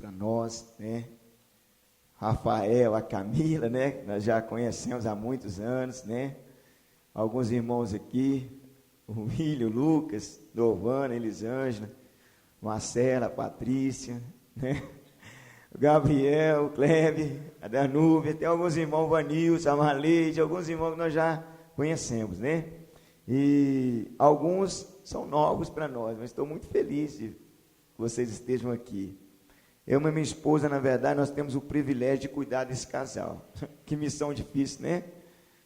para nós, né? Rafael, a Camila, né? Nós já conhecemos há muitos anos, né? Alguns irmãos aqui, o William, o Lucas, Dovana, Elisângela, Marcela, Patrícia, né? O Gabriel, o Cleve, a Danúbia, tem alguns irmãos, Vanilson, a Marleide, alguns irmãos que nós já conhecemos, né? E alguns são novos para nós, mas estou muito feliz de que vocês estejam aqui. Eu e minha esposa, na verdade, nós temos o privilégio de cuidar desse casal. Que missão difícil, né?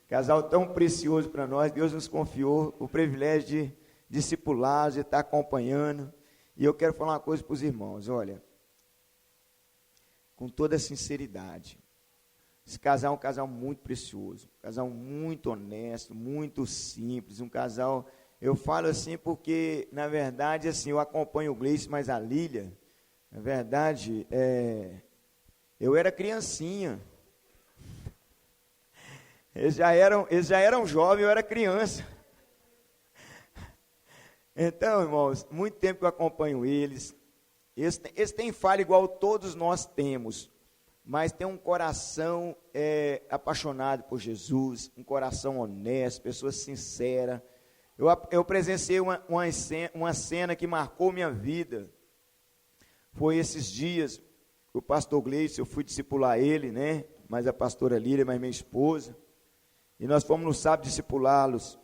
Casal tão precioso para nós, Deus nos confiou o privilégio de discipulá-los, de estar acompanhando. E eu quero falar uma coisa para os irmãos, olha, com toda sinceridade, esse casal é um casal muito precioso, um casal muito honesto, muito simples, um casal, eu falo assim porque, na verdade, assim, eu acompanho o Gleice, mas a Lília, na verdade, eu era criancinha, eles já eram jovens, eu era criança. Então, irmãos, muito tempo que eu acompanho eles. Eles têm falha igual todos nós temos, mas tem um coração apaixonado por Jesus, um coração honesto, pessoa sincera. Eu presenciei uma cena que marcou minha vida. Foi esses dias, o pastor Gleice, eu fui discipular ele, né? Mas a pastora Lília, mais minha esposa. E nós fomos no sábado discipulá-los.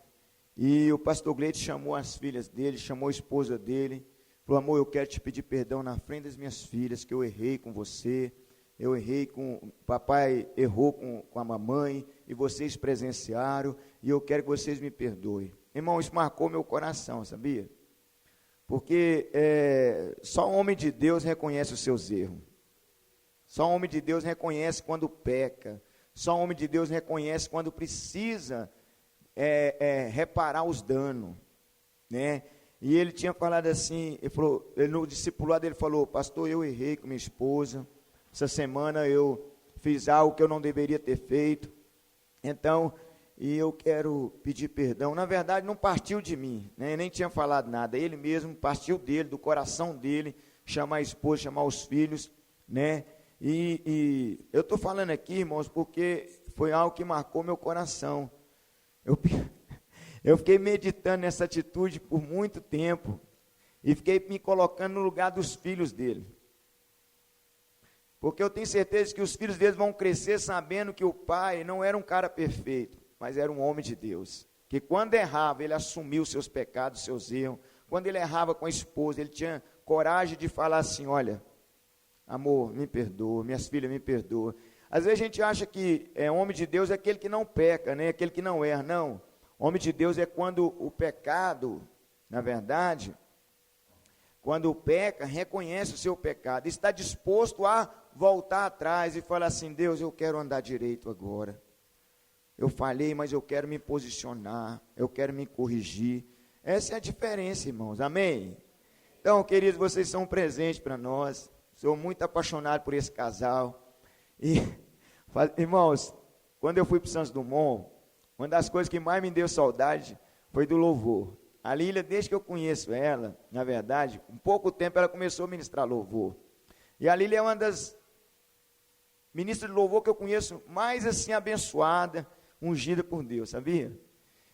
E o pastor Gleice chamou as filhas dele, chamou a esposa dele. Falou, amor, eu quero te pedir perdão na frente das minhas filhas, que eu errei com você. Eu errei o papai errou com a mamãe, e vocês presenciaram, e eu quero que vocês me perdoem. Irmão, isso marcou meu coração, sabia? Porque só um homem de Deus reconhece os seus erros. Só um homem de Deus reconhece quando peca. Só um homem de Deus reconhece quando precisa reparar os danos, né? E ele tinha falado assim, no discipulado ele falou, pastor, eu errei com minha esposa, essa semana eu fiz algo que eu não deveria ter feito, então, e eu quero pedir perdão. Na verdade, não partiu de mim, né? Nem tinha falado nada, ele mesmo partiu dele, do coração dele, chamar a esposa, chamar os filhos, né? E eu estou falando aqui, irmãos, porque foi algo que marcou meu coração. Eu fiquei meditando nessa atitude por muito tempo e fiquei me colocando no lugar dos filhos dele. Porque eu tenho certeza que os filhos deles vão crescer sabendo que o pai não era um cara perfeito, mas era um homem de Deus. Que quando errava, ele assumiu seus pecados, seus erros. Quando ele errava com a esposa, ele tinha coragem de falar assim, olha, amor, me perdoa, minhas filhas me perdoam. Às vezes a gente acha que homem de Deus é aquele que não peca, né? Aquele que não erra, não. Homem de Deus é quando o pecado, na verdade, quando peca, reconhece o seu pecado, está disposto a voltar atrás e falar assim, Deus, eu quero andar direito agora. Eu falhei, mas eu quero me posicionar, eu quero me corrigir. Essa é a diferença, irmãos, amém? Então, queridos, vocês são um presente para nós, sou muito apaixonado por esse casal. E, irmãos, quando eu fui para o Santos Dumont, uma das coisas que mais me deu saudade foi do louvor. A Lília, desde que eu conheço ela, na verdade, em pouco tempo ela começou a ministrar louvor. E a Lília é uma das ministras de louvor que eu conheço mais assim abençoada, ungida por Deus, sabia?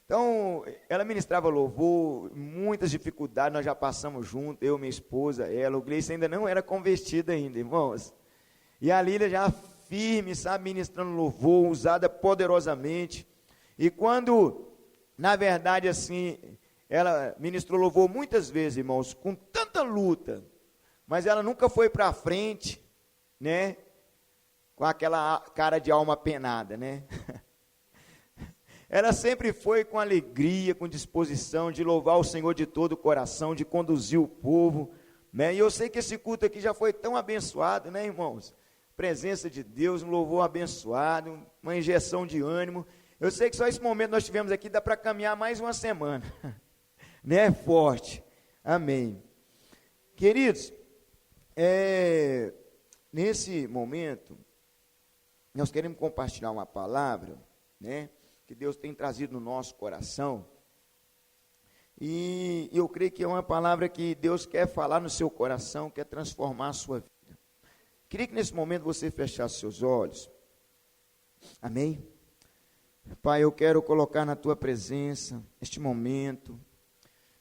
Então, ela ministrava louvor, muitas dificuldades, nós já passamos juntos, eu, minha esposa, ela, o Gleice ainda não era convertido ainda, irmãos. E a Lília já firme, sabe, ministrando louvor, usada poderosamente. E quando, na verdade, assim, ela ministrou louvor muitas vezes, irmãos, com tanta luta, mas ela nunca foi para frente, né, com aquela cara de alma penada, né? Ela sempre foi com alegria, com disposição de louvar o Senhor de todo o coração, de conduzir o povo, né? E eu sei que esse culto aqui já foi tão abençoado, né, irmãos? Presença de Deus, um louvor abençoado, uma injeção de ânimo. Eu sei que só esse momento nós tivemos aqui, dá para caminhar mais uma semana, né? Forte, amém. Queridos, nesse momento, nós queremos compartilhar uma palavra, né? Que Deus tem trazido no nosso coração, e eu creio que é uma palavra que Deus quer falar no seu coração, quer transformar a sua vida. Queria que nesse momento você fechasse seus olhos. Amém? Pai, eu quero colocar na tua presença este momento.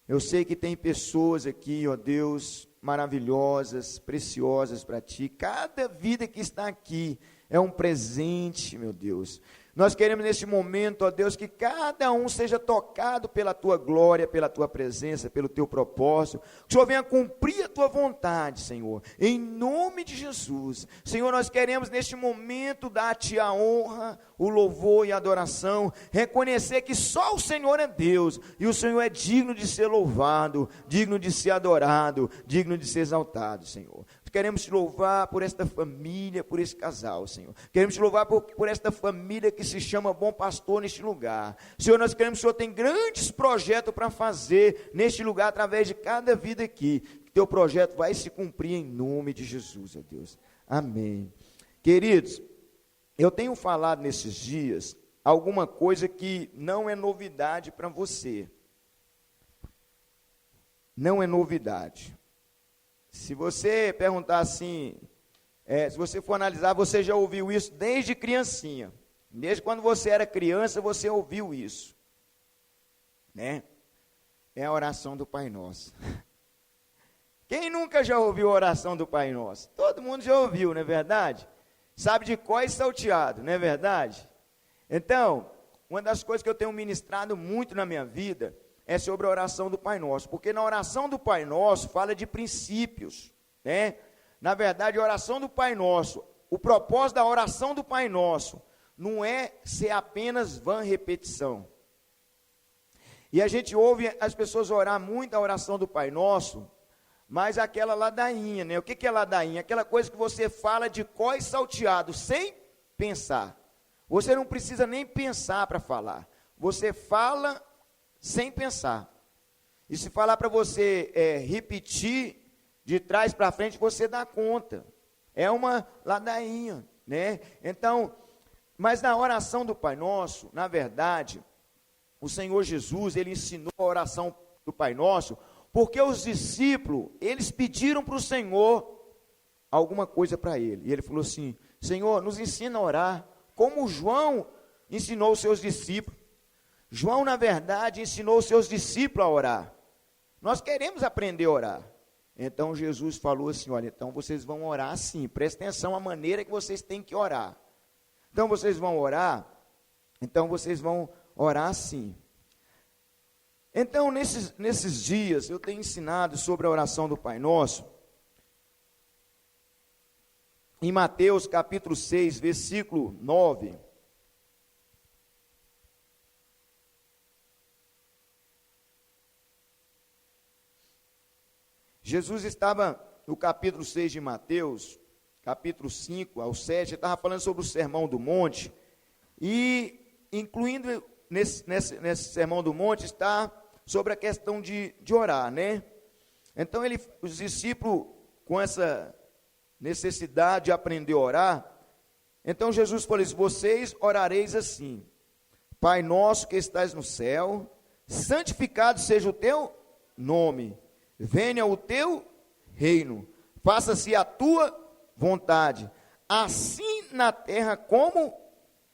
Eu sei que tem pessoas aqui, ó Deus, maravilhosas, preciosas para ti. Cada vida que está aqui é um presente, meu Deus. Nós queremos neste momento, ó Deus, que cada um seja tocado pela tua glória, pela tua presença, pelo teu propósito. Que o Senhor venha cumprir a tua vontade, Senhor, em nome de Jesus. Senhor, nós queremos neste momento dar-te a honra, o louvor e a adoração, reconhecer que só o Senhor é Deus, e o Senhor é digno de ser louvado, digno de ser adorado, digno de ser exaltado, Senhor. Queremos te louvar por esta família, por esse casal, Senhor. Queremos te louvar por esta família que se chama Bom Pastor neste lugar. Senhor, nós queremos que o Senhor tenha grandes projetos para fazer neste lugar, através de cada vida aqui. Que teu projeto vai se cumprir em nome de Jesus, ó Deus. Amém. Queridos, eu tenho falado nesses dias alguma coisa que não é novidade para você. Não é novidade. Se você perguntar assim, se você for analisar, você já ouviu isso desde criancinha. Desde quando você era criança, você ouviu isso. Né? É a oração do Pai Nosso. Quem nunca já ouviu a oração do Pai Nosso? Todo mundo já ouviu, não é verdade? Sabe de cor e salteado, não é verdade? Então, uma das coisas que eu tenho ministrado muito na minha vida é sobre a oração do Pai Nosso, porque na oração do Pai Nosso fala de princípios, né? Na verdade, a oração do Pai Nosso, o propósito da oração do Pai Nosso, não é ser apenas vã repetição. E a gente ouve as pessoas orar muito a oração do Pai Nosso, mas aquela ladainha, né? O que é ladainha? Aquela coisa que você fala de cor e salteado, sem pensar. Você não precisa nem pensar para falar. Você fala sem pensar. E se falar para você repetir de trás para frente, você dá conta. É uma ladainha, né? Então, mas na oração do Pai Nosso, na verdade, o Senhor Jesus, ele ensinou a oração do Pai Nosso, porque os discípulos, eles pediram para o Senhor alguma coisa para ele. E ele falou assim: Senhor, nos ensina a orar, como João ensinou os seus discípulos. João, na verdade, ensinou os seus discípulos a orar. Nós queremos aprender a orar. Então, Jesus falou assim, olha, então vocês vão orar assim. Presta atenção à maneira que vocês têm que orar. Então, vocês vão orar. Então, vocês vão orar assim. Então, nesses dias, eu tenho ensinado sobre a oração do Pai Nosso. Em Mateus, capítulo 6, versículo 9... Jesus estava no capítulo 6 de Mateus, capítulo 5 ao 7, estava falando sobre o Sermão do Monte, e incluindo nesse Sermão do Monte está sobre a questão de orar, né? Então os discípulos, com essa necessidade de aprender a orar, então Jesus falou assim: vocês orareis assim: Pai nosso que estás no céu, santificado seja o teu nome. Venha o teu reino, faça-se a tua vontade, assim na terra como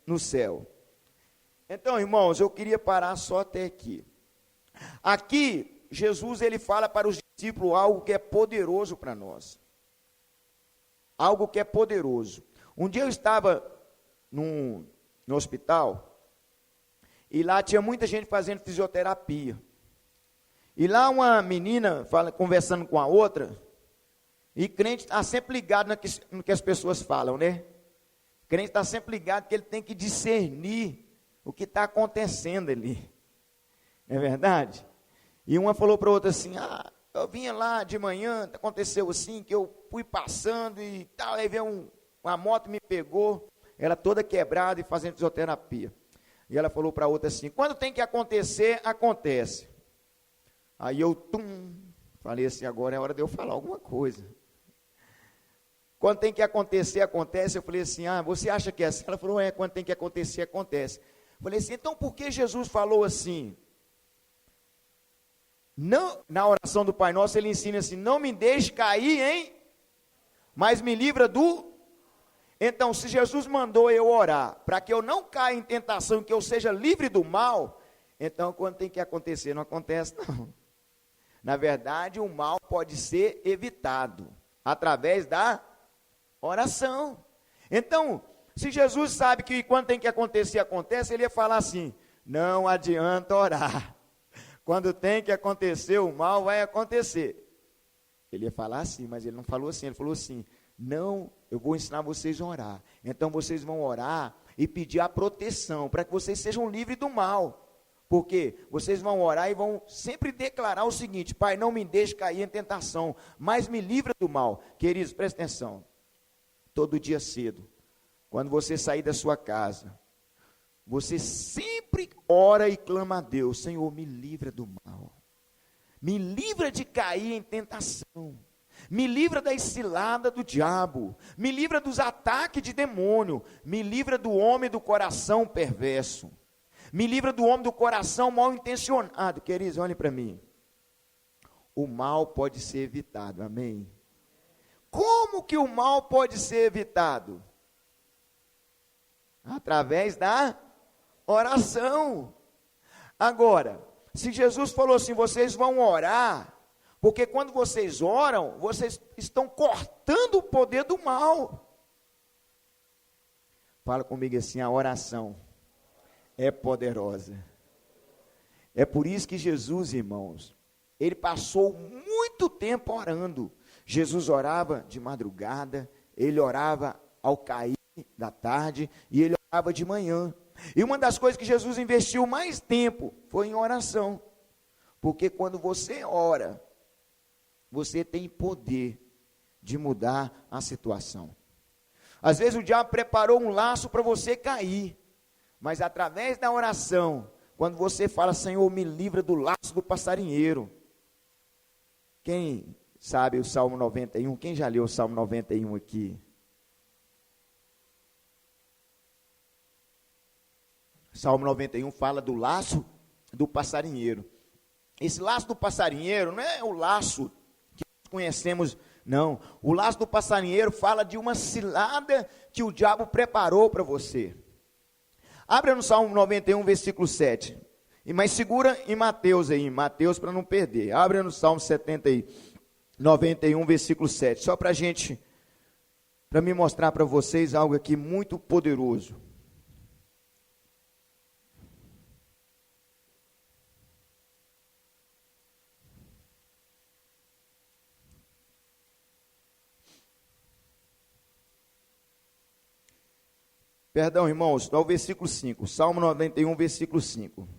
no céu. Então, irmãos, eu queria parar só até aqui. Aqui, Jesus, ele fala para os discípulos algo que é poderoso para nós. Algo que é poderoso. Um dia eu estava no hospital, e lá tinha muita gente fazendo fisioterapia. E lá uma menina conversando com a outra, e crente está sempre ligado no que as pessoas falam, né? Crente está sempre ligado que ele tem que discernir o que está acontecendo ali. Não é verdade? E uma falou para a outra assim: eu vinha lá de manhã, aconteceu assim, que eu fui passando e tal, aí veio uma moto me pegou, ela toda quebrada e fazendo fisioterapia. E ela falou para a outra assim: quando tem que acontecer, acontece. Aí eu, falei assim: agora é hora de eu falar alguma coisa. Quando tem que acontecer, acontece. Eu falei assim: você acha que é assim? Ela falou: quando tem que acontecer, acontece. Eu falei assim: então por que Jesus falou assim? Não, na oração do Pai Nosso ele ensina assim: não me deixe cair em mas me livra do... Então, se Jesus mandou eu orar, para que eu não caia em tentação, que eu seja livre do mal, então quando tem que acontecer, não acontece não. Na verdade, o mal pode ser evitado, através da oração. Então, se Jesus sabe que quando tem que acontecer, acontece, ele ia falar assim, não adianta orar. Quando tem que acontecer, o mal vai acontecer. Ele ia falar assim, mas ele não falou assim, ele falou assim, não, eu vou ensinar vocês a orar. Então vocês vão orar e pedir a proteção, para que vocês sejam livres do mal. Porque vocês vão orar e vão sempre declarar o seguinte, Pai, não me deixe cair em tentação, mas me livra do mal. Queridos, presta atenção, todo dia cedo, quando você sair da sua casa, você sempre ora e clama a Deus, Senhor, me livra do mal. Me livra de cair em tentação. Me livra da cilada do diabo. Me livra dos ataques de demônio. Me livra do homem do coração perverso. Me livra do homem do coração mal intencionado. Queridos, olhem para mim. O mal pode ser evitado, amém? Como que o mal pode ser evitado? Através da oração. Agora, se Jesus falou assim, vocês vão orar, porque quando vocês oram, vocês estão cortando o poder do mal. Fala comigo assim, a oração é poderosa. É por isso que Jesus, irmãos, ele passou muito tempo orando. Jesus orava de madrugada, ele orava ao cair da tarde e ele orava de manhã. E uma das coisas que Jesus investiu mais tempo foi em oração. Porque quando você ora, você tem poder de mudar a situação. Às vezes o diabo preparou um laço para você cair. Mas através da oração, quando você fala, Senhor, me livra do laço do passarinheiro. Quem sabe o Salmo 91? Quem já leu o Salmo 91 aqui? Salmo 91 fala do laço do passarinheiro. Esse laço do passarinheiro não é o laço que nós conhecemos, não. O laço do passarinheiro fala de uma cilada que o diabo preparou para você. Abra no Salmo 91, versículo 7. Mas segura em Mateus aí, Mateus para não perder. Abra no Salmo 91, versículo 7. Só para para me mostrar para vocês algo aqui muito poderoso. Perdão, irmãos, ao versículo 5. Salmo 91, versículo 5.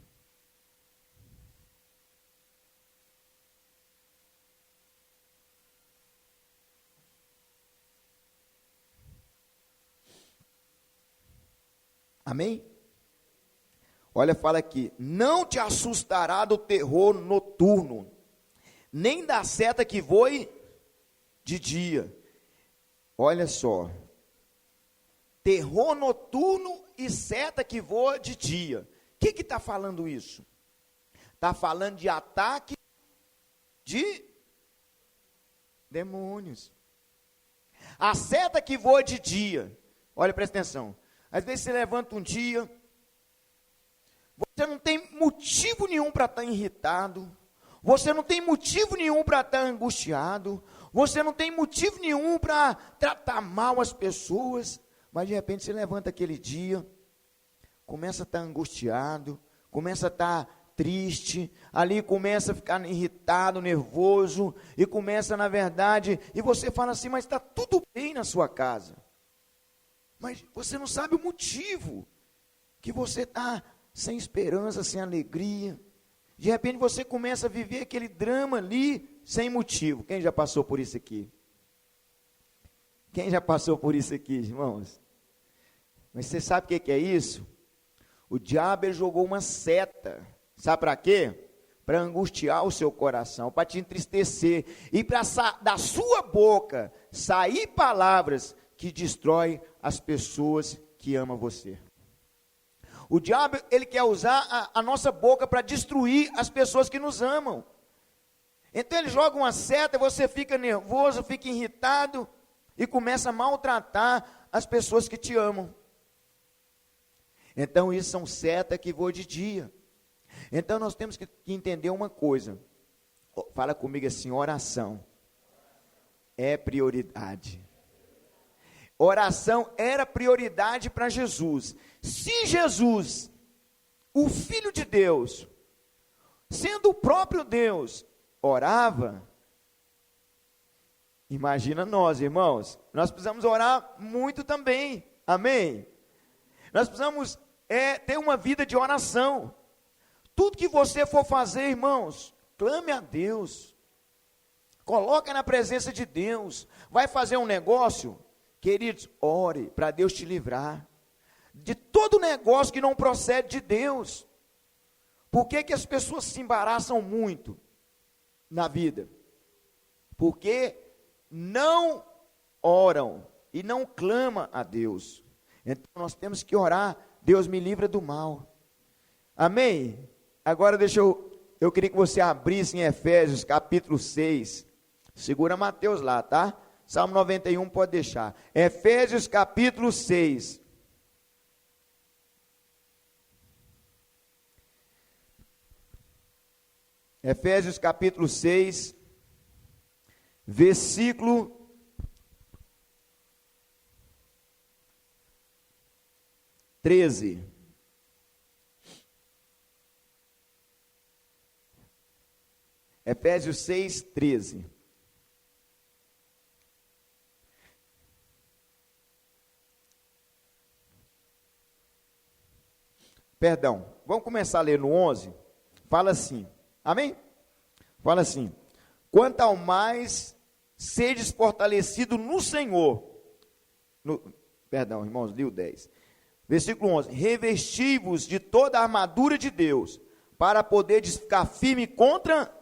Amém? Olha, fala aqui. Não te assustará do terror noturno, nem da seta que voe de dia. Olha só. Terror noturno e seta que voa de dia. O que está falando isso? Está falando de ataque de demônios. A seta que voa de dia. Olha, presta atenção. Às vezes você levanta um dia, você não tem motivo nenhum para estar irritado, você não tem motivo nenhum para estar angustiado, você não tem motivo nenhum para tratar mal as pessoas. Mas de repente você levanta aquele dia, começa a estar angustiado, começa a estar triste, ali começa a ficar irritado, nervoso, e começa na verdade, e você fala assim, mas está tudo bem na sua casa. Mas você não sabe o motivo, que você está sem esperança, sem alegria. De repente você começa a viver aquele drama ali, sem motivo. Quem já passou por isso aqui? Quem já passou por isso aqui, irmãos? Mas você sabe o que é isso? O diabo ele jogou uma seta. Sabe para quê? Para angustiar o seu coração, para te entristecer. E para da sua boca sair palavras que destroem as pessoas que amam você. O diabo ele quer usar a nossa boca para destruir as pessoas que nos amam. Então ele joga uma seta, você fica nervoso, fica irritado. e começa a maltratar as pessoas que te amam. Então isso são setas que voam de dia. Então nós temos que entender uma coisa. Fala comigo assim: oração é prioridade. Oração era prioridade para Jesus. Se Jesus, o Filho de Deus, sendo o próprio Deus, orava, imagina nós, irmãos. Nós precisamos orar muito também, amém? Nós precisamos ter uma vida de oração. Tudo que você for fazer, irmãos, clame a Deus, coloca na presença de Deus. Vai fazer um negócio, queridos, ore para Deus te livrar de todo negócio que não procede de Deus. Por que que as pessoas se embaraçam muito na vida? Porque não oram e não clamam a Deus. Então nós temos que orar: Deus me livra do mal. Amém? Agora eu queria que você abrisse em Efésios capítulo 6. Segura Mateus lá, tá? Salmo 91 pode deixar. Efésios capítulo 6. Efésios capítulo 6, versículo 13. Efésios 6, 13. Perdão, vamos começar a ler no 11. Fala assim, amém? Fala assim: quanto ao mais sedes fortalecido no Senhor. Perdão, irmãos, li o 10. Versículo 11: revesti-vos de toda a armadura de Deus, para poderes ficar firme contra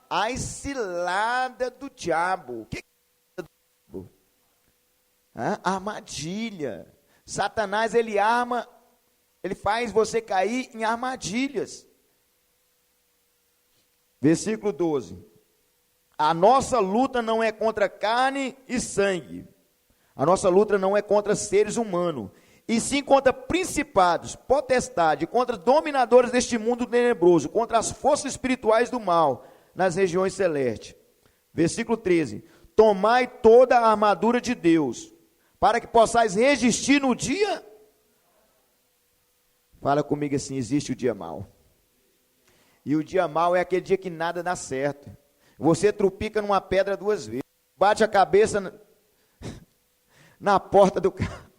a cilada do diabo. O que é do diabo? Armadilha. Satanás, ele faz você cair em armadilhas. Versículo 12: a nossa luta não é contra carne e sangue. A nossa luta não é contra seres humanos, e sim contra principados, potestades, contra dominadores deste mundo tenebroso, contra as forças espirituais do mal nas regiões celestes. Versículo 13: tomai toda a armadura de Deus, para que possais resistir no dia. Fala comigo assim: existe o dia mau. E o dia mau é aquele dia que nada dá certo. Você trupica numa pedra 2 vezes, bate a cabeça na porta do carro.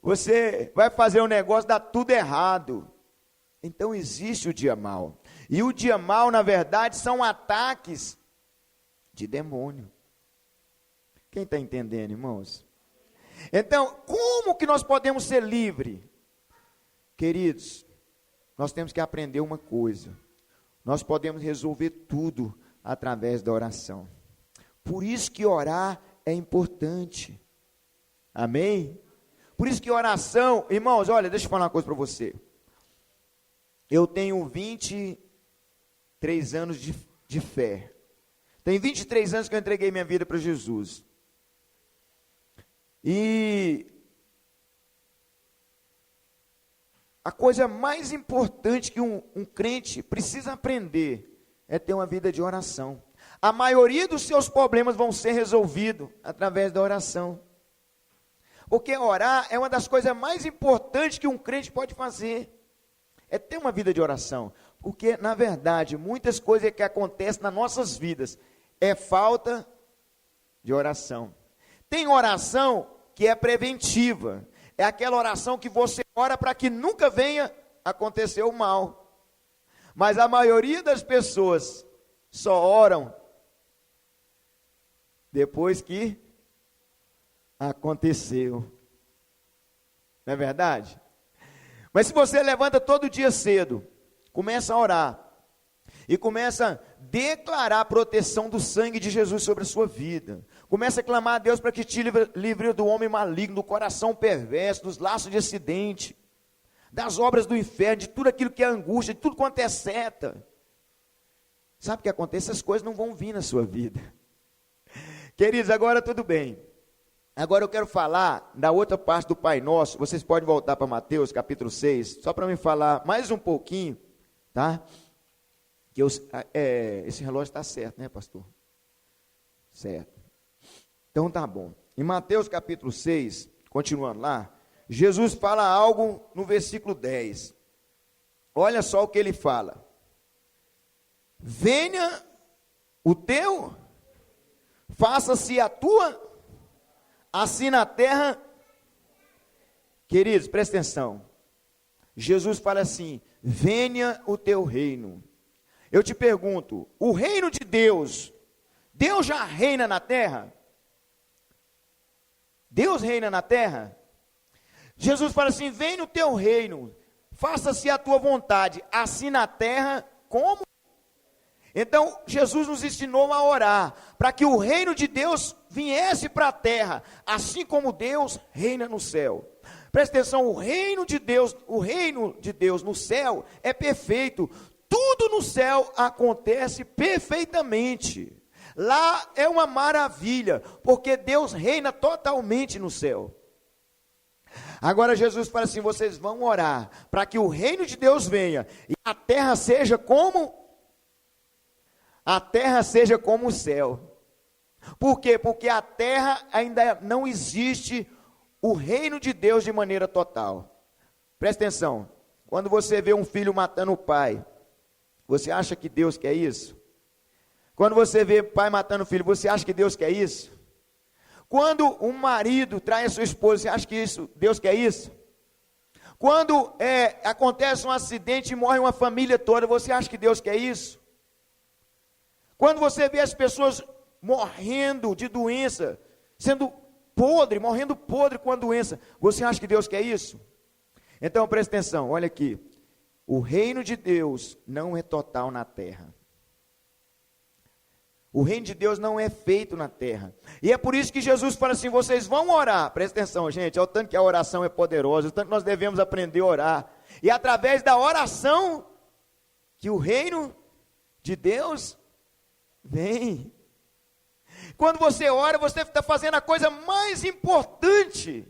Você vai fazer um negócio, dá tudo errado. Então existe o dia mau. E o dia mau, na verdade, são ataques de demônio. Quem está entendendo, irmãos? Então, como que nós podemos ser livres? Queridos, nós temos que aprender uma coisa: nós podemos resolver tudo através da oração. Por isso que orar é importante. Amém? Por isso que oração, irmãos, olha, deixa eu falar uma coisa para você. Eu tenho 23 anos de fé. Tem 23 anos que eu entreguei minha vida para Jesus. E a coisa mais importante que um crente precisa aprender é ter uma vida de oração. A maioria dos seus problemas vão ser resolvidos através da oração. Porque orar é uma das coisas mais importantes que um crente pode fazer. É ter uma vida de oração. Porque, na verdade, muitas coisas que acontecem nas nossas vidas é falta de oração. Tem oração que é preventiva. É aquela oração que você ora para que nunca venha acontecer o mal. Mas a maioria das pessoas só oram depois que aconteceu. Não é verdade? Mas se você levanta todo dia cedo, começa a orar, e começa a declarar a proteção do sangue de Jesus sobre a sua vida, começa a clamar a Deus para que te livre do homem maligno, do coração perverso, dos laços de acidente, das obras do inferno, de tudo aquilo que é angústia, de tudo quanto é seta. Sabe o que acontece? Essas coisas não vão vir na sua vida. Queridos, agora tudo bem. Agora eu quero falar da outra parte do Pai Nosso. Vocês podem voltar para Mateus capítulo 6, só para me falar mais um pouquinho, tá? Que esse relógio está certo, né, pastor? Certo. Então tá bom. Em Mateus capítulo 6, continuando lá, Jesus fala algo no versículo 10. Olha só o que ele fala. Venha o teu, faça-se a tua, assim na terra. Queridos, presta atenção. Jesus fala assim: venha o teu reino. Eu te pergunto, o reino de Deus, Deus já reina na terra? Deus reina na terra? Jesus fala assim: venha o teu reino, faça-se a tua vontade, assim na terra como. Então, Jesus nos ensinou a orar, para que o reino de Deus viesse para a terra, assim como Deus reina no céu. Presta atenção, o reino de Deus no céu é perfeito. Tudo no céu acontece perfeitamente. Lá é uma maravilha, porque Deus reina totalmente no céu. Agora Jesus fala assim: vocês vão orar, para que o reino de Deus venha, e a terra seja como... A terra seja como o céu. Por quê? Porque a terra ainda não existe o reino de Deus de maneira total. Presta atenção. Quando você vê um filho matando o pai, você acha que Deus quer isso? Quando você vê pai matando o filho, você acha que Deus quer isso? Quando um marido trai a sua esposa, você acha que Deus quer isso? Quando acontece um acidente e morre uma família toda, você acha que Deus quer isso? Quando você vê as pessoas morrendo de doença, morrendo podre com a doença, você acha que Deus quer isso? Então presta atenção, olha aqui. O reino de Deus não é total na terra. O reino de Deus não é feito na terra. E é por isso que Jesus fala assim: vocês vão orar. Presta atenção, gente, é o tanto que a oração é poderosa, o tanto que nós devemos aprender a orar. E através da oração, que o reino de Deus vem. Quando você ora, você está fazendo a coisa mais importante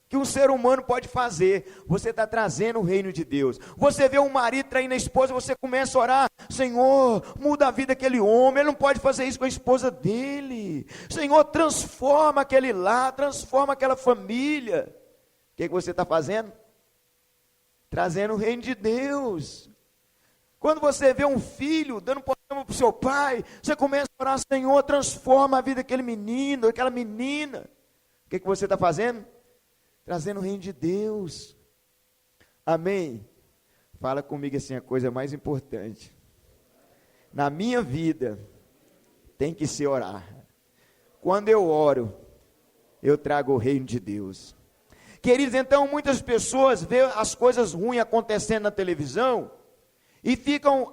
que um ser humano pode fazer. Você está trazendo o reino de Deus. Você vê um marido traindo a esposa, você começa a orar: Senhor, muda a vida daquele homem, ele não pode fazer isso com a esposa dele. Senhor, transforma aquele lar, transforma aquela família. O que você está fazendo? Trazendo o reino de Deus. Quando você vê um filho dando problema para o seu pai, você começa a orar: Senhor, transforma a vida daquele menino, daquela menina. O que você está fazendo? Trazendo o reino de Deus. Amém? Fala comigo assim, a coisa mais importante na minha vida tem que ser orar. Quando eu oro, eu trago o reino de Deus. Queridos, então muitas pessoas veem as coisas ruins acontecendo na televisão e ficam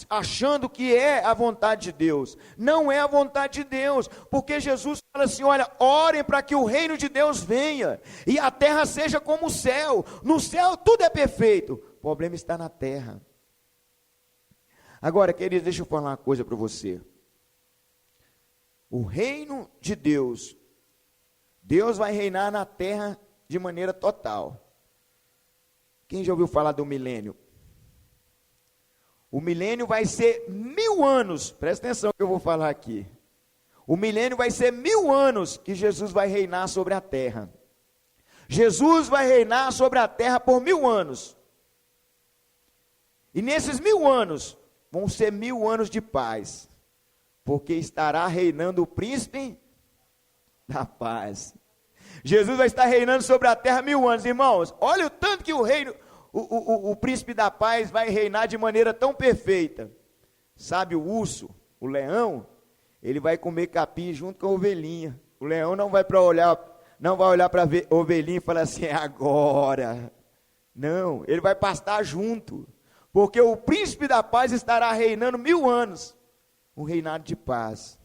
achando que é a vontade de Deus. Não é a vontade de Deus, porque Jesus fala assim: olha, orem para que o reino de Deus venha, e a terra seja como o céu. No céu tudo é perfeito, o problema está na terra. Agora, queridos, deixa eu falar uma coisa para você. O reino de Deus, Deus vai reinar na terra de maneira total. Quem já ouviu falar do milênio? O milênio vai ser 1000 anos, presta atenção que eu vou falar aqui. O milênio vai ser 1000 anos que Jesus vai reinar sobre a terra. Jesus vai reinar sobre a terra por 1000 anos. E nesses 1000 anos, vão ser 1000 anos de paz, porque estará reinando o príncipe da paz. Jesus vai estar reinando sobre a terra 1000 anos, irmãos. Olha o tanto que o príncipe da paz vai reinar de maneira tão perfeita. Sabe o urso, o leão, ele vai comer capim junto com a ovelhinha. O leão não vai olhar para a ovelhinha e falar assim: é agora. Não, ele vai pastar junto, porque o príncipe da paz estará reinando 1000 anos, um reinado de paz.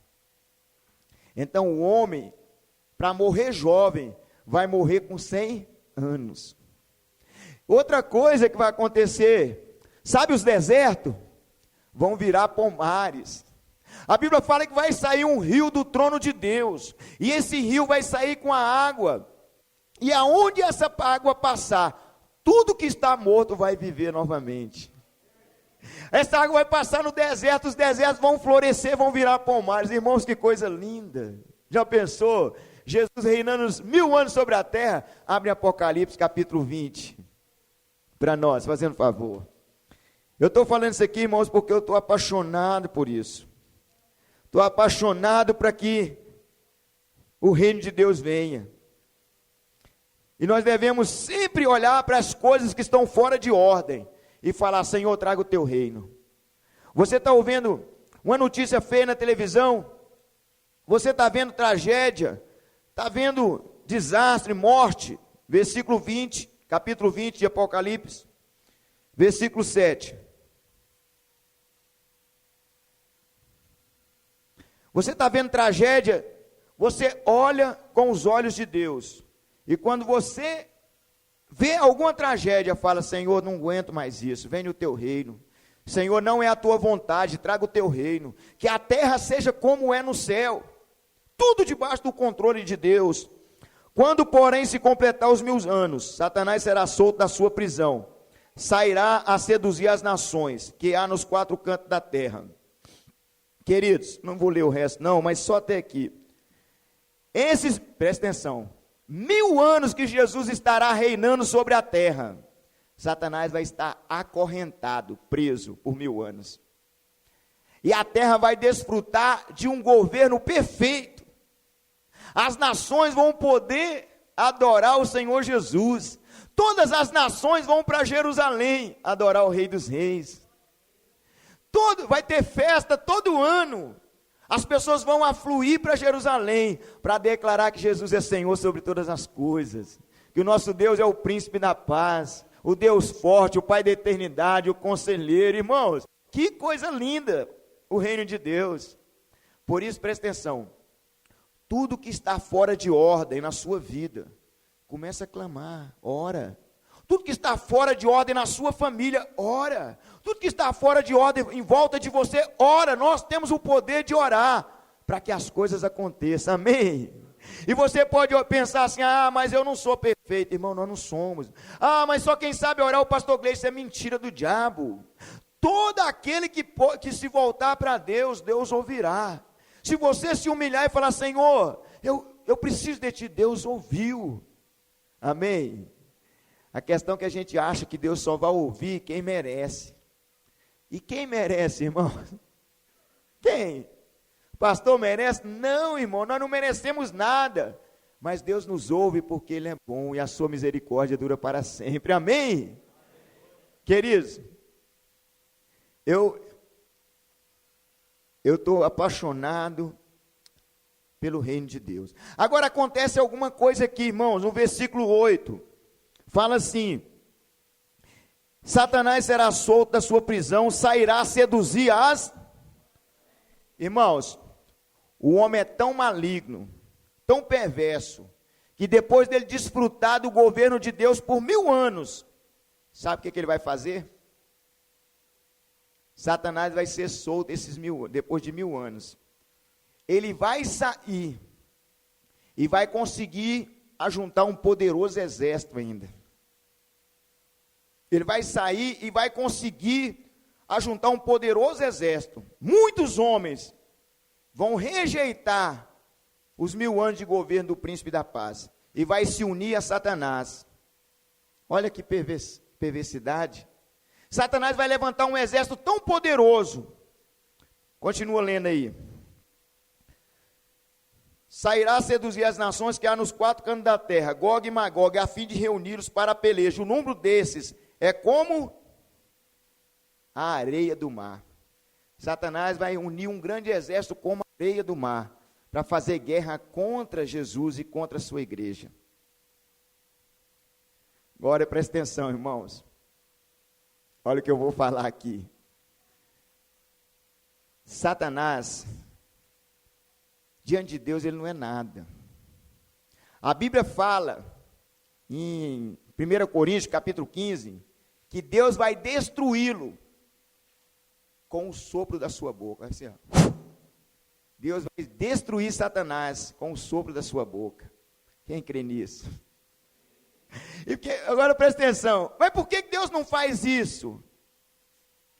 Então o homem, para morrer jovem, vai morrer com 100 anos. Outra coisa que vai acontecer, sabe os desertos? vão virar pomares. A Bíblia fala que vai sair um rio do trono de Deus, e esse rio vai sair com a água, e aonde essa água passar, tudo que está morto vai viver novamente. Essa água vai passar no deserto, os desertos vão florescer, vão virar pomares. Irmãos, que coisa linda! Já pensou? Jesus reinando 1000 anos sobre a terra. Abre Apocalipse capítulo 20 para nós, fazendo favor. Eu estou falando isso aqui, irmãos, porque eu estou apaixonado por isso. Estou apaixonado para que o reino de Deus venha. E nós devemos sempre olhar para as coisas que estão fora de ordem e falar: Senhor, traga o teu reino. Você está ouvindo uma notícia feia na televisão? Você está vendo tragédia? Está vendo desastre, morte? Versículo 20, capítulo 20 de Apocalipse, versículo 7. Você está vendo tragédia? Você olha com os olhos de Deus. E quando você vê alguma tragédia, fala: Senhor, não aguento mais isso, venha o teu reino. Senhor, não é a tua vontade, traga o teu reino. Que a terra seja como é no céu. Tudo debaixo do controle de Deus. Quando, porém, se completar os 1000 anos, Satanás será solto da sua prisão. Sairá a seduzir as nações que há nos 4 cantos da terra. Queridos, não vou ler o resto não, mas só até aqui. Presta atenção, 1000 anos que Jesus estará reinando sobre a terra, Satanás vai estar acorrentado, preso por 1000 anos. E a terra vai desfrutar de um governo perfeito. As nações vão poder adorar o Senhor Jesus. Todas as nações vão para Jerusalém adorar o Rei dos Reis. Vai ter festa todo ano. As pessoas vão afluir para Jerusalém para declarar que Jesus é Senhor sobre todas as coisas. Que o nosso Deus é o príncipe da paz, o Deus forte, o Pai da eternidade, o conselheiro. Irmãos, que coisa linda o reino de Deus. Por isso, presta atenção. Tudo que está fora de ordem na sua vida, começa a clamar, ora. Tudo que está fora de ordem na sua família, ora. Tudo que está fora de ordem em volta de você, ora. Nós temos o poder de orar para que as coisas aconteçam, amém? E você pode pensar assim: ah, mas eu não sou perfeito. Irmão, nós não somos. Ah, mas só quem sabe orar é o pastor Gleice. Isso é mentira do diabo. Todo aquele que se voltar para Deus, Deus ouvirá. Se você se humilhar e falar: Senhor, eu preciso de ti, Deus ouviu, amém? A questão é que a gente acha que Deus só vai ouvir quem merece. E quem merece, irmão? Quem? O pastor merece? Não, irmão, nós não merecemos nada. Mas Deus nos ouve porque Ele é bom e a sua misericórdia dura para sempre, amém? Queridos, eu estou apaixonado pelo reino de Deus. Agora acontece alguma coisa aqui, irmãos, no versículo 8. Fala assim: Satanás será solto da sua prisão, sairá a seduzir as... Irmãos, o homem é tão maligno, tão perverso, que depois dele desfrutar do governo de Deus por 1000 anos, sabe o que ele vai fazer? Satanás vai ser solto depois de 1000 anos. Ele vai sair e vai conseguir ajuntar um poderoso exército ainda. Ele vai sair e vai conseguir ajuntar um poderoso exército. Muitos homens vão rejeitar os 1000 anos de governo do príncipe da paz e vai se unir a Satanás. Olha que perversidade. Satanás vai levantar um exército tão poderoso. Continua lendo aí. Sairá a seduzir as nações que há nos 4 cantos da terra, Gog e Magog, a fim de reuni-los para a peleja. O número desses é como a areia do mar. Satanás vai unir um grande exército como a areia do mar, para fazer guerra contra Jesus e contra a sua igreja. Agora presta atenção, irmãos. Olha o que eu vou falar aqui. Satanás, diante de Deus, ele não é nada. A Bíblia fala, em 1 Coríntios, capítulo 15, que Deus vai destruí-lo com o sopro da sua boca. Assim, ó. Deus vai destruir Satanás com o sopro da sua boca. Quem crê nisso? Agora presta atenção. Mas por que Deus não faz isso?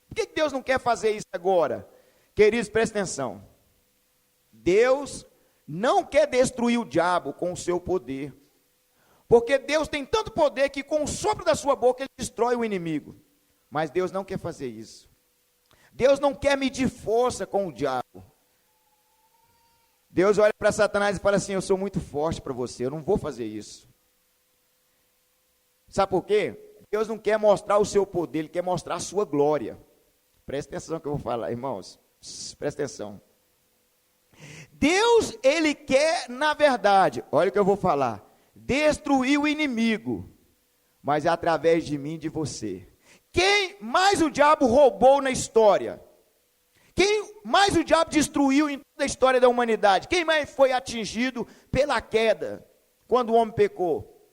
Por que Deus não quer fazer isso agora? Queridos, presta atenção. Deus não quer destruir o diabo com o seu poder. Porque Deus tem tanto poder que com o sopro da sua boca ele destrói o inimigo. Mas Deus não quer fazer isso. Deus não quer medir força com o diabo. Deus olha para Satanás e fala assim: eu sou muito forte para você, eu não vou fazer isso. Sabe por quê? Deus não quer mostrar o seu poder, Ele quer mostrar a sua glória. Presta atenção no que eu vou falar, irmãos. Presta atenção. Deus, Ele quer, na verdade, olha o que eu vou falar, destruir o inimigo, mas é através de mim e de você. Quem mais o diabo roubou na história? Quem mais o diabo destruiu em toda a história da humanidade? Quem mais foi atingido pela queda, quando o homem pecou?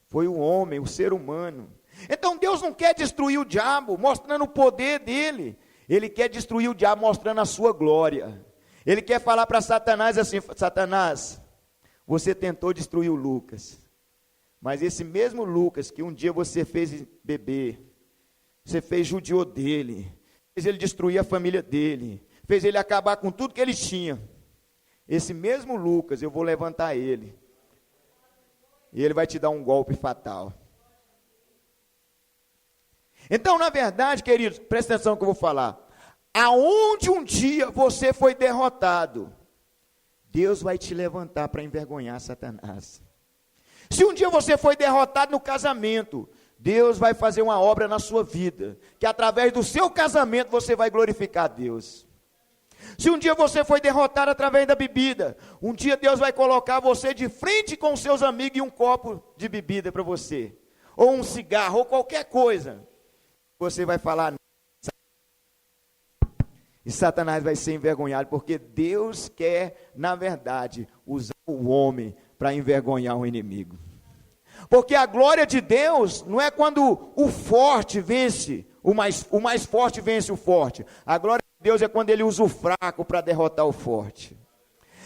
Foi o homem, o ser humano. Então Deus não quer destruir o diabo, mostrando o poder dele. Ele quer destruir o diabo, mostrando a sua glória. Ele quer falar para Satanás assim: Satanás, você tentou destruir o Lucas. Mas esse mesmo Lucas, que um dia você fez beber, você judiou dele, fez ele destruir a família dele, fez ele acabar com tudo que ele tinha. Esse mesmo Lucas, eu vou levantar ele. E ele vai te dar um golpe fatal. Então, na verdade, queridos, presta atenção no que eu vou falar. Aonde um dia você foi derrotado, Deus vai te levantar para envergonhar Satanás. Se um dia você foi derrotado no casamento, Deus vai fazer uma obra na sua vida, que através do seu casamento você vai glorificar a Deus. Se um dia você foi derrotado através da bebida, um dia Deus vai colocar você de frente com os seus amigos e um copo de bebida para você, ou um cigarro, ou qualquer coisa. Você vai falar, e Satanás vai ser envergonhado, porque Deus quer, na verdade, usar o homem para envergonhar o inimigo. Porque a glória de Deus não é quando o forte vence, o mais forte vence o forte. A glória de Deus é quando ele usa o fraco para derrotar o forte.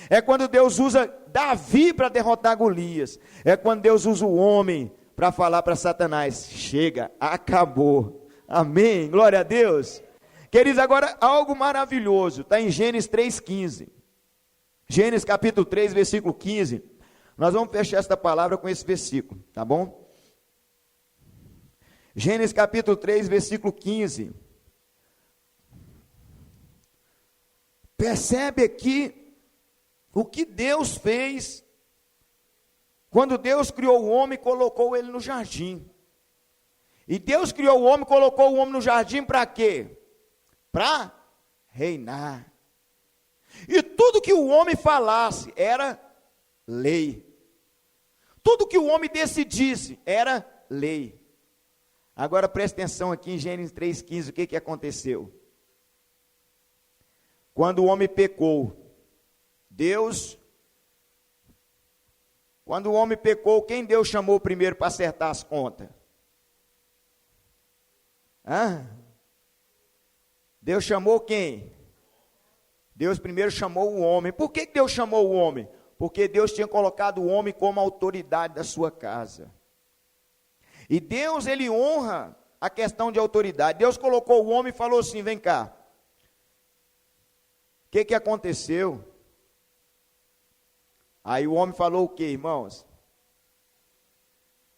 É quando Deus usa Davi para derrotar Golias. É quando Deus usa o homem para falar para Satanás: chega, acabou. Amém, glória a Deus. Queridos, agora algo maravilhoso, está em Gênesis 3,15. Gênesis capítulo 3, versículo 15. Nós vamos fechar esta palavra com esse versículo, tá bom? Gênesis capítulo 3, versículo 15. Percebe aqui o que Deus fez quando Deus criou o homem e colocou ele no jardim. E Deus criou o homem, colocou o homem no jardim para quê? Para reinar. E tudo que o homem falasse era lei. Tudo que o homem decidisse era lei. Agora preste atenção aqui em Gênesis 3,15, o que aconteceu? Quando o homem pecou, quando o homem pecou, quem Deus chamou primeiro para acertar as contas? Deus chamou quem? Deus primeiro chamou o homem. Por que Deus chamou o homem? Porque Deus tinha colocado o homem como autoridade da sua casa. E Deus, ele honra a questão de autoridade. Deus colocou o homem e falou assim: vem cá. O que aconteceu? Aí o homem falou o que, irmãos?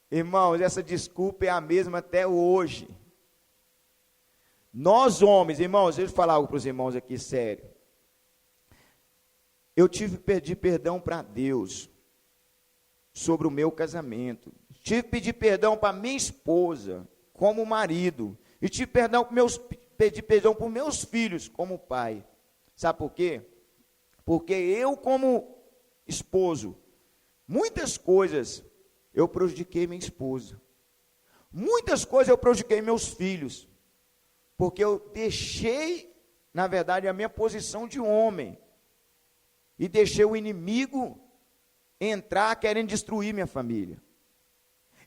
Irmãos, essa desculpa é a mesma até hoje. Nós homens, irmãos, deixa eu falar algo para os irmãos aqui, sério. Eu tive que pedir perdão para Deus sobre o meu casamento. Tive que pedir perdão para minha esposa, como marido. E tive pedir perdão para os meus filhos, como pai. Sabe por quê? Porque eu, como esposo, muitas coisas eu prejudiquei minha esposa. Muitas coisas eu prejudiquei meus filhos. Porque eu deixei, na verdade, a minha posição de homem. E deixei o inimigo entrar querendo destruir minha família.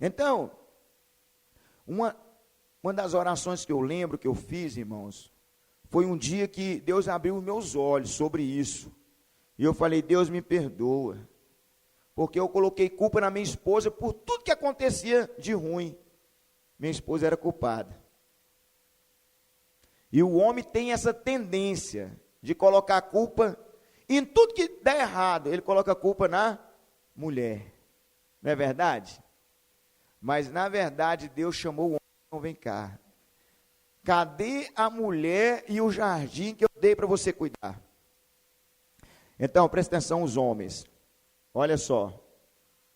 Então, Uma das orações que eu lembro que eu fiz, irmãos, foi um dia que Deus abriu os meus olhos sobre isso. E eu falei, Deus me perdoa, porque eu coloquei culpa na minha esposa por tudo que acontecia de ruim. Minha esposa era culpada. E o homem tem essa tendência de colocar a culpa em tudo que dá errado. Ele coloca a culpa na mulher. Não é verdade? Mas na verdade Deus chamou o homem, então vem cá. Cadê a mulher e o jardim que eu dei para você cuidar? Então, presta atenção os homens. Olha só.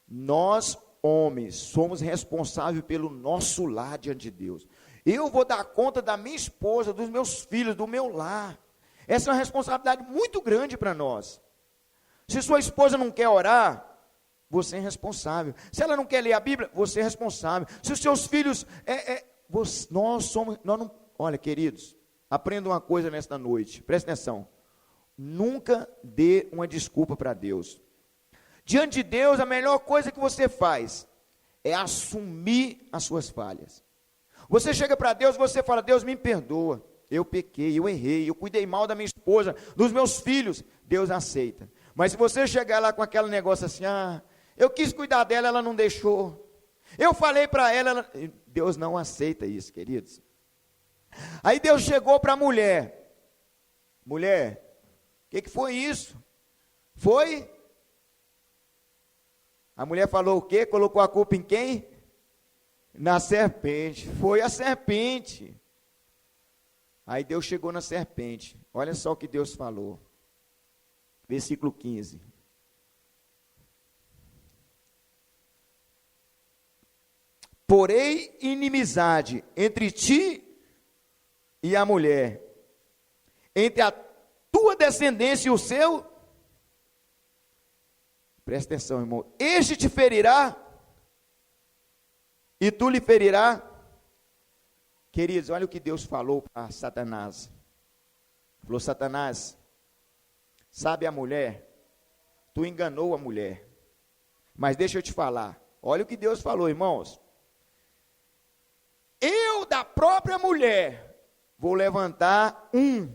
Nós, homens, somos responsáveis pelo nosso lar diante de Deus. Eu vou dar conta da minha esposa, dos meus filhos, do meu lar. Essa é uma responsabilidade muito grande para nós. Se sua esposa não quer orar, você é responsável. Se ela não quer ler a Bíblia, você é responsável. Se os seus filhos... Olha, queridos, aprenda uma coisa nesta noite. Presta atenção. Nunca dê uma desculpa para Deus. Diante de Deus, a melhor coisa que você faz é assumir as suas falhas. Você chega para Deus, você fala, Deus me perdoa, eu pequei, eu errei, eu cuidei mal da minha esposa, dos meus filhos, Deus aceita. Mas se você chegar lá com aquele negócio assim, eu quis cuidar dela, ela não deixou, eu falei para ela, Deus não aceita isso, queridos. Aí Deus chegou para a mulher, o que foi isso? A mulher falou o quê? Colocou a culpa em quem? Na serpente. Foi a serpente. Aí Deus chegou na serpente. Olha só o que Deus falou. Versículo 15. Porém inimizade entre ti e a mulher, entre a tua descendência e o seu. Presta atenção, irmão. Este te ferirá e tu lhe ferirá. Queridos, olha o que Deus falou para Satanás. Falou, Satanás, sabe a mulher? Tu enganou a mulher. Mas deixa eu te falar. Olha o que Deus falou, irmãos. Eu da própria mulher vou levantar um.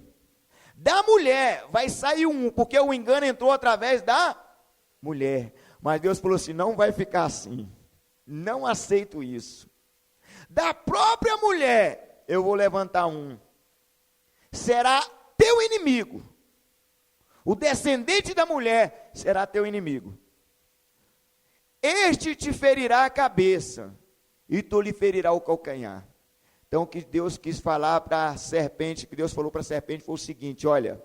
Da mulher vai sair um, porque o engano entrou através da mulher. Mas Deus falou assim, não vai ficar assim. Não aceito isso. Da própria mulher, eu vou levantar um. Será teu inimigo. O descendente da mulher será teu inimigo. Este te ferirá a cabeça, e tu lhe ferirá o calcanhar. Então, o que Deus quis falar para a serpente, que Deus falou para a serpente foi o seguinte, olha,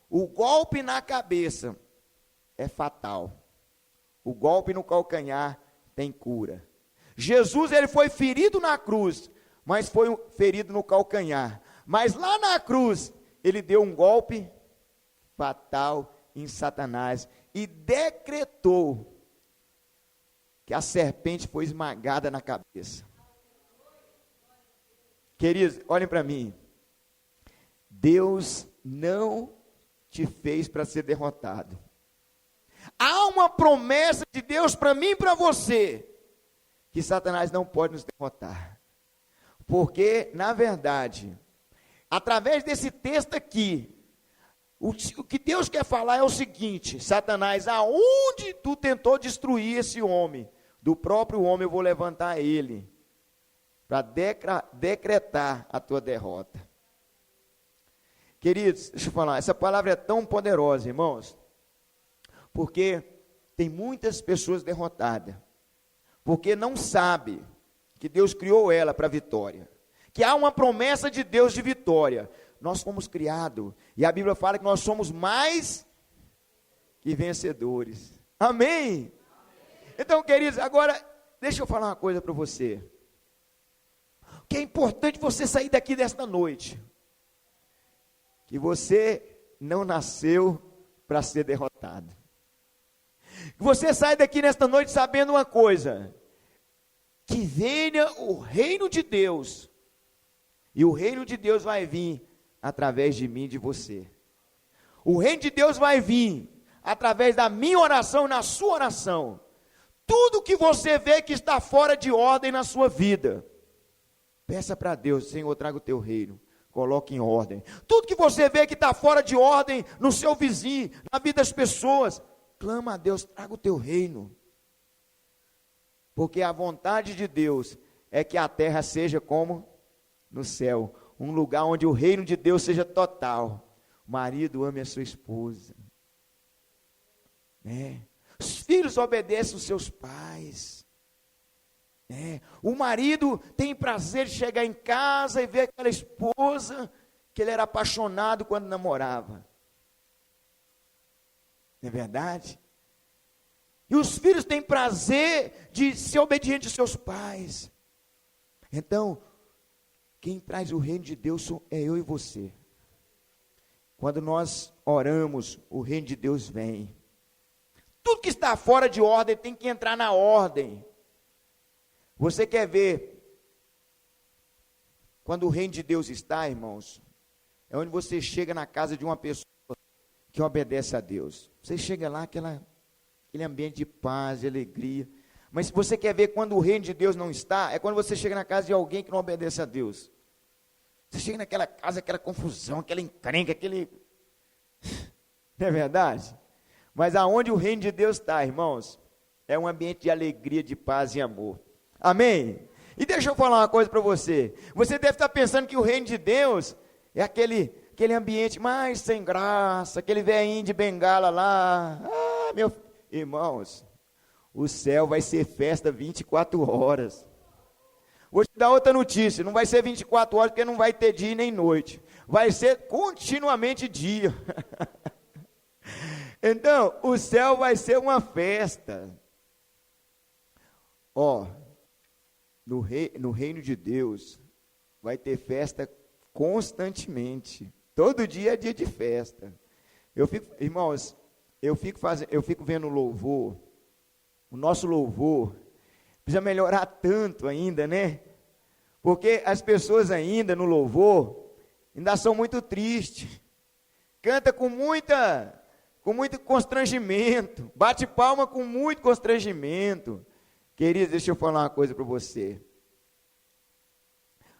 o golpe na cabeça é fatal. O golpe no calcanhar tem cura. Jesus, ele foi ferido na cruz, mas foi ferido no calcanhar. Mas lá na cruz, ele deu um golpe fatal em Satanás e decretou que a serpente foi esmagada na cabeça. Queridos, olhem para mim. Deus não te fez para ser derrotado. Há uma promessa de Deus para mim e para você, que Satanás não pode nos derrotar. Porque, na verdade, através desse texto aqui, o que Deus quer falar é o seguinte, Satanás, aonde tu tentou destruir esse homem, do próprio homem eu vou levantar ele, para decretar a tua derrota. Queridos, deixa eu falar, essa palavra é tão poderosa, irmãos, porque tem muitas pessoas derrotadas, porque não sabe que Deus criou ela para a vitória, que há uma promessa de Deus de vitória. Nós fomos criados, e a Bíblia fala que nós somos mais que vencedores. Amém? Então, queridos, agora, deixa eu falar uma coisa para você, que é importante você sair daqui desta noite, que você não nasceu para ser derrotado, que você sai daqui nesta noite sabendo uma coisa, que venha o reino de Deus, e o reino de Deus vai vir através de mim e de você. O reino de Deus vai vir através da minha oração e na sua oração. Tudo que você vê que está fora de ordem na sua vida, Peça para Deus: Senhor, traga o teu reino. Coloque em ordem. Tudo que você vê que está fora de ordem no seu vizinho, na vida das pessoas, clama a Deus: traga o teu reino. Porque a vontade de Deus é que a terra seja como no céu. Um lugar onde o reino de Deus seja total. O marido ame a sua esposa. Os filhos obedecem os seus pais. O marido tem prazer de chegar em casa e ver aquela esposa que ele era apaixonado quando namorava. Não é verdade? E os filhos têm prazer de ser obedientes aos seus pais. Então, quem traz o reino de Deus é eu e você. Quando nós oramos, o reino de Deus vem. Tudo que está fora de ordem tem que entrar na ordem. Você quer ver, quando o reino de Deus está, irmãos, é onde você chega na casa de uma pessoa que obedece a Deus. Você chega lá, aquele ambiente de paz, de alegria. Mas se você quer ver quando o reino de Deus não está, é quando você chega na casa de alguém que não obedece a Deus. Você chega naquela casa, aquela confusão, aquela encrenca, Não é verdade? Mas aonde o reino de Deus está, irmãos, é um ambiente de alegria, de paz e amor. Amém? E deixa eu falar uma coisa para você. Você deve estar pensando que o reino de Deus é aquele ambiente mais sem graça, aquele velhinho de bengala lá. Irmãos, o céu vai ser festa 24 horas. Vou te dar outra notícia: não vai ser 24 horas porque não vai ter dia nem noite. Vai ser continuamente dia. Então, o céu vai ser uma festa. No reino de Deus, vai ter festa constantemente. Todo dia é dia de festa. Irmãos, eu fico vendo o louvor. O nosso louvor precisa melhorar tanto ainda, né? Porque as pessoas ainda no louvor ainda são muito tristes. Canta com muito constrangimento. Bate palma com muito constrangimento. Queridos, deixa eu falar uma coisa para você.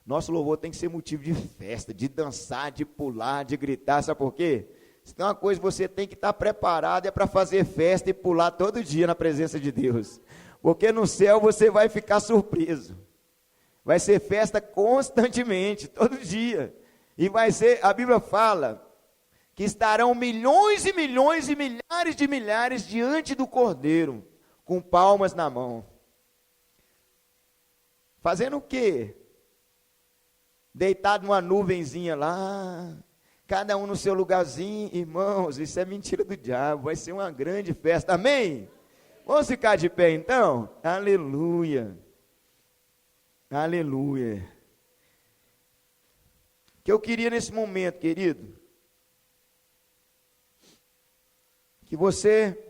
Nosso louvor tem que ser motivo de festa, de dançar, de pular, de gritar. Sabe por quê? Se tem uma coisa, você tem que estar preparado, é para fazer festa e pular todo dia na presença de Deus. Porque no céu você vai ficar surpreso. Vai ser festa constantemente, todo dia. E vai ser, a Bíblia fala, que estarão milhões e milhões e milhares de milhares diante do Cordeiro, com palmas na mão. Fazendo o quê? Deitado numa nuvenzinha lá, cada um no seu lugarzinho. Irmãos, isso é mentira do diabo, vai ser uma grande festa, amém? Vamos ficar de pé então? Aleluia, aleluia. O que eu queria nesse momento, querido, que você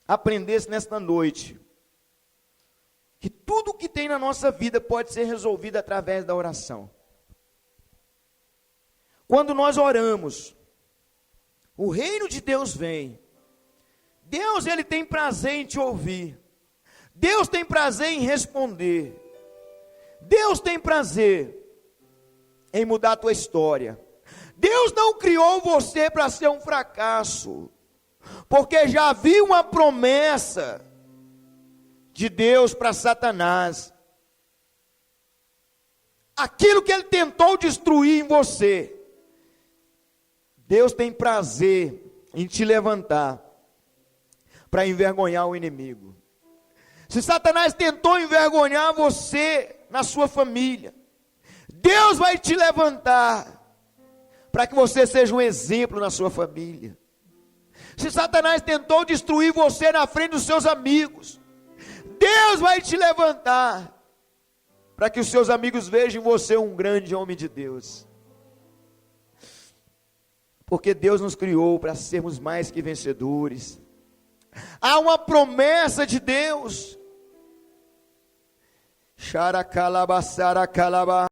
aprendesse nesta noite, que tudo que tem na nossa vida pode ser resolvido através da oração. Quando nós oramos, o reino de Deus vem. Deus, ele tem prazer em te ouvir. Deus tem prazer em responder. Deus tem prazer em mudar a tua história. Deus não criou você para ser um fracasso, porque já havia uma promessa de Deus para Satanás. Aquilo que ele tentou destruir em você, Deus tem prazer em te levantar para envergonhar o inimigo. Se Satanás tentou envergonhar você na sua família, Deus vai te levantar para que você seja um exemplo na sua família. Se Satanás tentou destruir você na frente dos seus amigos, Deus vai te levantar para que os seus amigos vejam em você um grande homem de Deus. Porque Deus nos criou para sermos mais que vencedores. Há uma promessa de Deus. Xaracalabassaracalaba.